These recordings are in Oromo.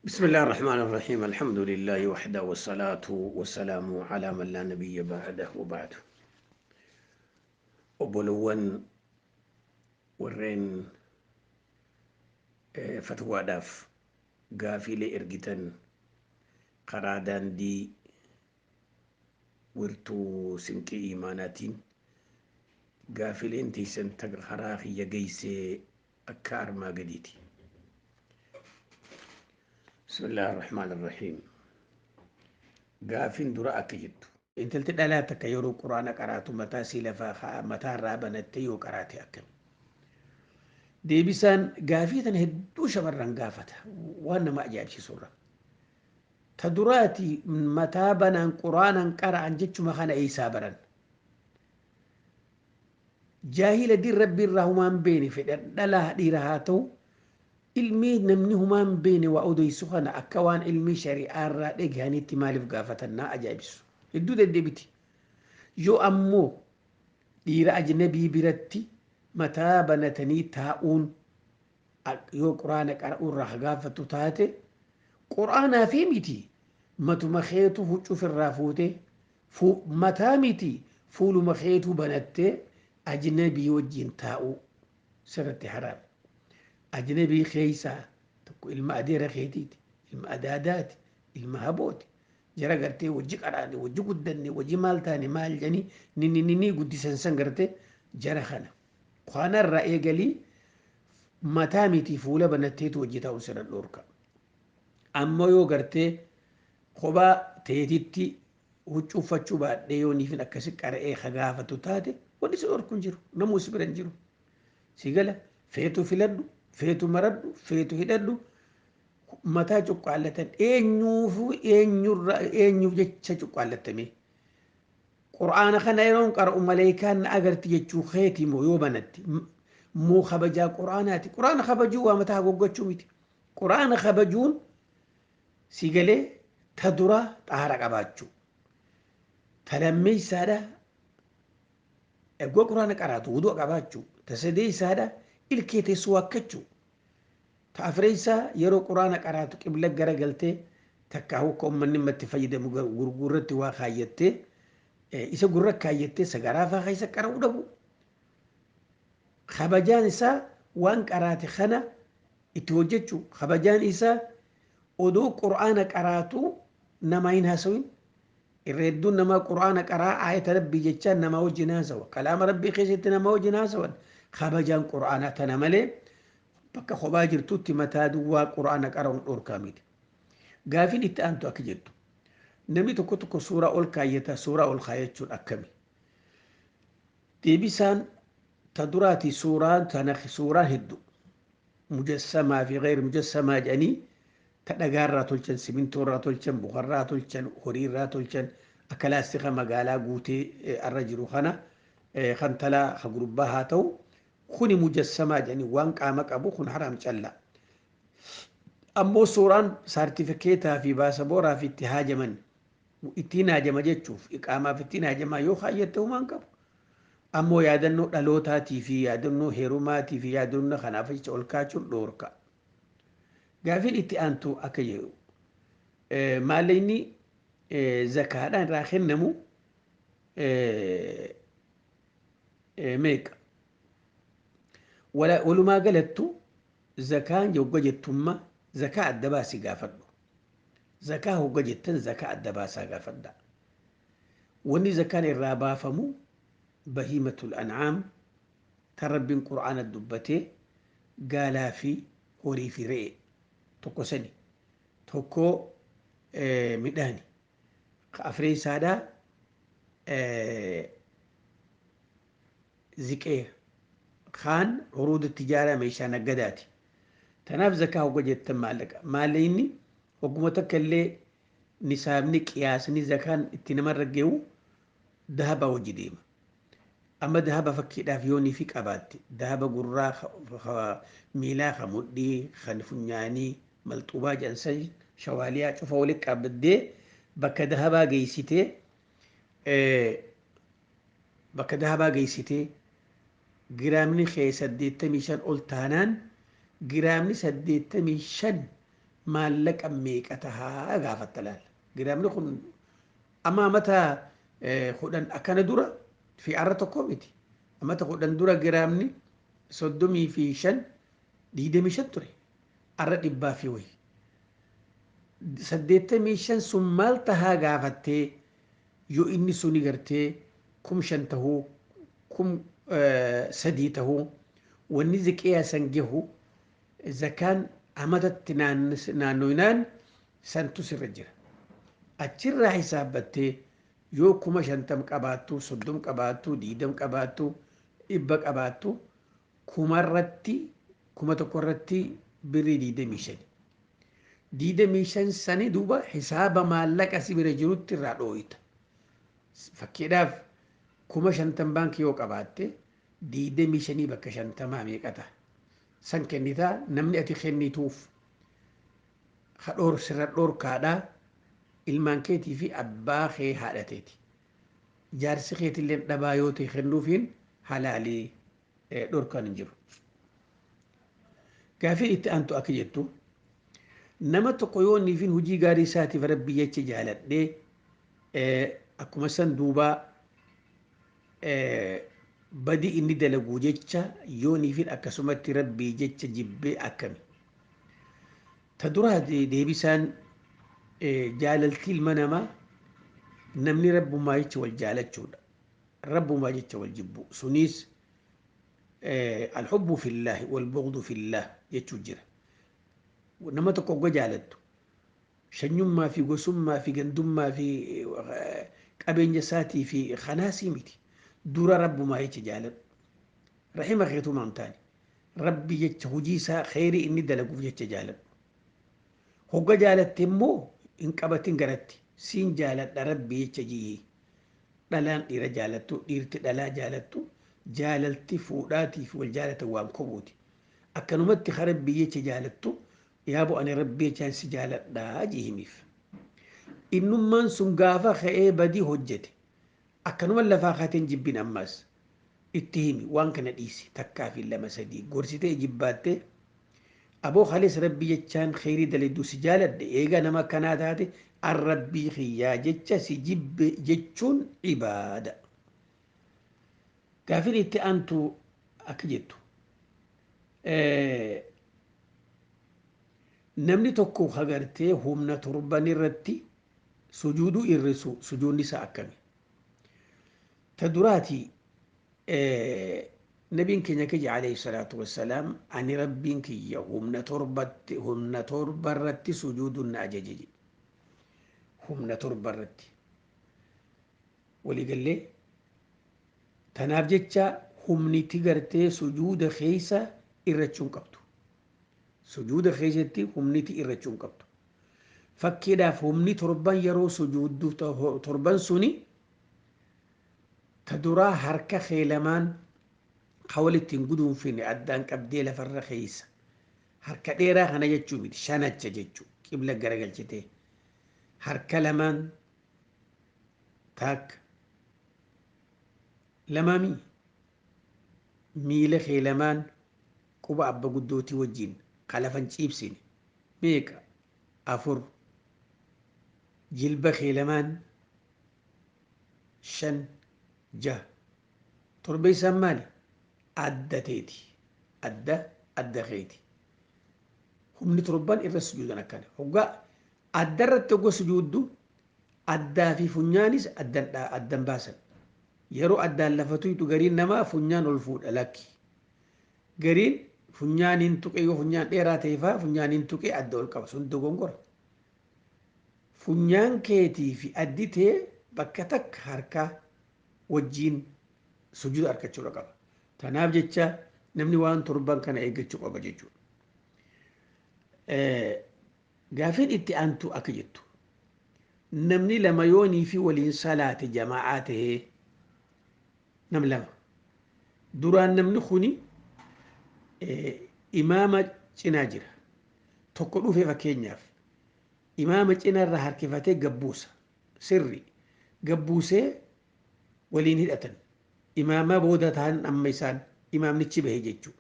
بسم الله الرحمن الرحيم الحمد لله وحده والصلاة والسلام على من لا نبي بعده وبعد وبلون ورين فتوى داف غافي لإرجتن قرادان دي ورتو سنكي إيماناتين غافي لإنتي سنتق خراخي يجيسي أكار ما قديتي بسم الله الرحمن الرحيم غافين دراءك جدو انت لا تكيرو قرآن قراتو متى سيلفا متى رابنتي وقراتي أكل deebisaan gaafii tan hedduu shamarran gaafata waan nama ajaa'ibsiisurra ta duraati mataa banaan quraanan qara'an jechuma kana eeysaa baran jaahila din rabbi irraa humaan beene fedhan dhalaa dhiira haa ta'u ilmii namni humaan beene waa odeysu kana akka waan ilmii shari'aa irraa dhegahanitti maaliif gaafatan naa ajaa'ibsu hedduu deddeebiti yoo ammoo dhiira ajnabii biratti mataa banatanii taa'uun yoo quraana qara'uu irraa gaafatu taate quraanaa fi miti matuma keetu huccuf irraa fuute mataa miti fuuluma keetu banattee ajnabii wajjin taa'uu sirratti haraam ajnabii keeysaa tokko ilma adeera keetiiti ilma adaadaati ilma habooti jara gartee wajji qaraane wajji guddanne wajji maal taane maal janii ninni guddisan san gartee jara kana qaanarraa eegalii mataa miti fuula banatteetu wajji ta'uu sirran dhorka amma yoo gartee kophaa teetitti huccuuffachuu baadhee yoo niifin akkasi qara'ee hagaafatu taate wanni si dhorku hin jiru namuu si bira hin jiru si gala feetu filadhu feetu maradhu feetu hidhadhu mataa cuqqaallatan eenyuuf jecha cuqqaallatame qur'aana kana yeroon qara'u maleekaan na agarti jechuu keeti moo yoo banatti moo kabajaa qur'aanaati qur'aana kabajuu waa mataa goggachuu miti qur'aana kabajuun si galee ta dura xaara qabaachuu ta lammeeysaadha eggoo qur'aana qaraatu wuduu qabaachuu ta sadeeysaadha ilkee teessuu wakkachuu ta afreeysaa yeroo qur'aana qaraatu qibla gara galtee takkaa hukka ummanni matti fayyadamu gurgurratti waa kaayyattee isa gurra kaayyattee sagaraa faa keessa qara'uu dhabu kabajaan isaa waan qaraate kana itti hojjechuu kabajaan isaa odoo qur'aana qaraatu nama hin haasawin irreedduun nama qur'aana qaraa aayata rabbii jechaan nama wajjin haasawa kalaama rabbii keessatti nama wajjin haasawan kabajaan qur'aanaa tana malee bakka kophaa jirtutti mataa duwwaa qur'aana qara'uun dhorkaa miti gaafiin itti aantu akka jettu namni tokko suuraa ol kaayyata suuraa ol kaayyachuun akkami deebisaan ta duraati suuraan hedduu mujassamaa fi gayr mujassamaa jedhanii ta dhagaarraa tolchan simintoorraa tolchan bukarraa tolchan horiirraa tolchan akka laastika magaalaa guutee arra jiru kana kan talaa ka gurbaa haa ta'u kuni mujassamaa jedhanii waan qaama qabu kun haraam callaa ammoo suuraan saartifikeetaa fi baasabooraa fi itti haajaman ittiin haajama jechuuf iqaamaaf ittiin haajamaa yoo kaayyatte humaan qabu ammoo yaadannoo dhalootaatii fi yaadannoo heerumaatii fi yaadannoo kanaaf jecha ol kaachuun dhoorka gaafiin itti aantu akka jedhu maallaqni zakaadhaan irraa kennamu meeqa walumaa galattu zakaan yogga jettummaa zakaa adda baasii gaafadhu zakaa hogga jettan zakaa adda baasaa gaafadha wanni zakaan irraa baafamu bahiimatul an'aam tan rabbiin qur'aana dubbatee gaalaa fi horii fi re'ee tokko sani tokko midhaani afreessaadha ziqee kaan uruuda tijaaraa meeshaa naggadaati tanaaf zakaa hogga jettan maallaqa maallaqni hogguma takka illee nisaabni qiyaasni zakaan itti namarra geewu dahaba hojii deema amma dahaba fakkiidhaaf yoonii fi qabaatte dahaba gurraa miilaa ka mudhii kan funyaanii malxuubaa jedhansan shawaaliyaa cufa walitti qabaddee bakka dahabaa geessitee giraamni kee 85 ol taanaan giraamni 85 maallaqa meeqatahaa gaafatta laal giraamni kun amma mata kudhan akkana dura fi arra tokko miti mata kudhan dura giraamni 35 25 ture arra dhibbaa fi wayi 85 sun maal tahaa gaafattee yoo inni suni gartee 5,000 tahuu 3,000 tahuu wanni ziqiyaa san gahu zakaan amatatti naannoynaan santu sirra jira achirraa hisaabbattee yoo 50 qabaattu 30 qabaattu 20 qabaattu 100 qabaattu kumarratti 1,000 irratti birrii 25 25 sani duuba hisaaba maallaqa si bira jirutti irraa dhooyita fakkiidhaaf 50 baankii yoo qabaatte 25 bakka 50 meeqata san kennitaa namni ati kennituuf hadhoor sirra dhorkaadhaa ilmaan keetii fi abbaa kee haadhateeti jaarsi keetillee dhabaa yoo ta'e kennuufiin halaalii dhorkaan hin jiru gaafii itti aantu akka jettu nama tokko yoo niifin hujii gaarii isaatiif rabbi jecha jaaladhee akkuma san duubaa badii inni dalaguu jecha yoo niifin akkasumatti rabbii jecha jibbee akkami ta duraa deebisaan jaalaltii ilma namaa namni rabbumaa jecha wal jaalachuudha rabbumaa jecha wal jibbu sunis alhubbu fillaahi walbughdu fillaah jechuu jira nama tokko ogga jaalattu shanyummaa fi gosummaa fi gandummaa fi qabeenya isaatii fi khanaasii miti dura rabbumaa jecha jaaladhu rahima keetu maamtaani rabbi jecha hujii isaa kheyrii inni dalaguuf jecha jaaladhu hogga jaalatte immoo in qabatin garatti siin jaaladha rabbi jecha jiyii dhalaan dhiira jaalattu dhiirti dhalaa jaalattu jaalalti fuudhaatiif wal jaalatan waan kobuuti akkanumatti rabbi jecha jaalattu yaa bo'ani rabbi jechaan si jaaladhaa jihimiif innummaan sun gaafa ka'ee badii hojjete akkanuma lafaa kaateen jibbin ammaas itti himi waan kana dhiisi takkaa fi lama sadii gorsitee jibbaatte aboo khalees rabbi jechaan kheyrii dalayduu si jaaladhe eega nama akkanaa taate an rabbii khiyyaa jecha si jibbe jechuun ibaada gaafin itti aantu akka jettu namni tokko hagartee humna torban irratti sujuuduu irrisu sujuudni isaa akkami ta duraati نبين كي نكجي عليه الصلاة والسلام أن ربين كي هم نتربت سجود الناججي هم نتربت ولي قال لي تنابجتشا هم نتقرتي سجود خيسة إرتشون قبتو سجود خيسة هم نتي إرتشون قبتو فكذا هم نتربان يرو سجود تربان سني تدرا حركة خيلمان حاولت تنقدون فيني أدان كبديلة في الرخيص حركة ديرا أنا جتشو بيت شانت جتشو قبل الجرجل جتة حركة لمان تاك لمامي ميل خيلمان كوبا أبا قدوتي وجين خلفن تشيبسين ميكا أفر جلب خيلمان شن جه تربي سمالي أدتيتي أدى خيتي هم نتربان إرى سجودنا كان هو أدرت تقو سجودو أدى في فنيانيس أدى باسل يرو أدى اللفتو يتو نما فنيان الفود ألاكي قرين فنيان انتقي وفنيان إيرا تيفا فنيان انتقي أدى القبا سندو غنقر فنيان كيتي في أدتي بكتك حركة وجين سجود أركتشو لقبا تناب جتشا نمني وان تربان كان ايجتشو قبا جتشو قافين اتي انتو اكجتو نمني لما يوني في ولين صلاة جماعاته نم لما دوران نمني خوني إمامة جناجرة تقولوا في فكينياف إمامة جنار حركفتي قبوسة سري قبوسة ولين هدأتن إمامة بودتان أما يسان إمام نتشي به جيجو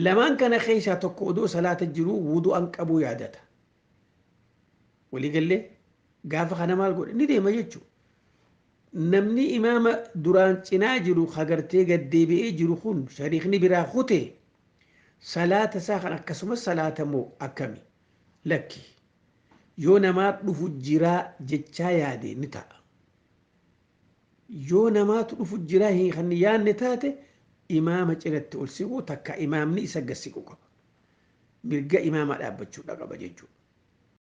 lamaan kana keessaa tokko odoo salaata jiruu wudu'an qabu yaadata walii gallee gaafa kana maal godhe ni deema jechuudha namni imaama duraan cinaa jiru hagartee gaddeebi'ee jiru kun shariikni biraa kute salaata isaa kan akkasumas salaata moo akkami lakki yoo namaa dhufu jiraa jechaa yaade ni ta'a yoo namaatu dhufu jiraa kan yaadne taate imaama cinatti ol siquu takka imaamni isa gasiqu qaba mirga imaama dhaabbachuudha qaba jechuudha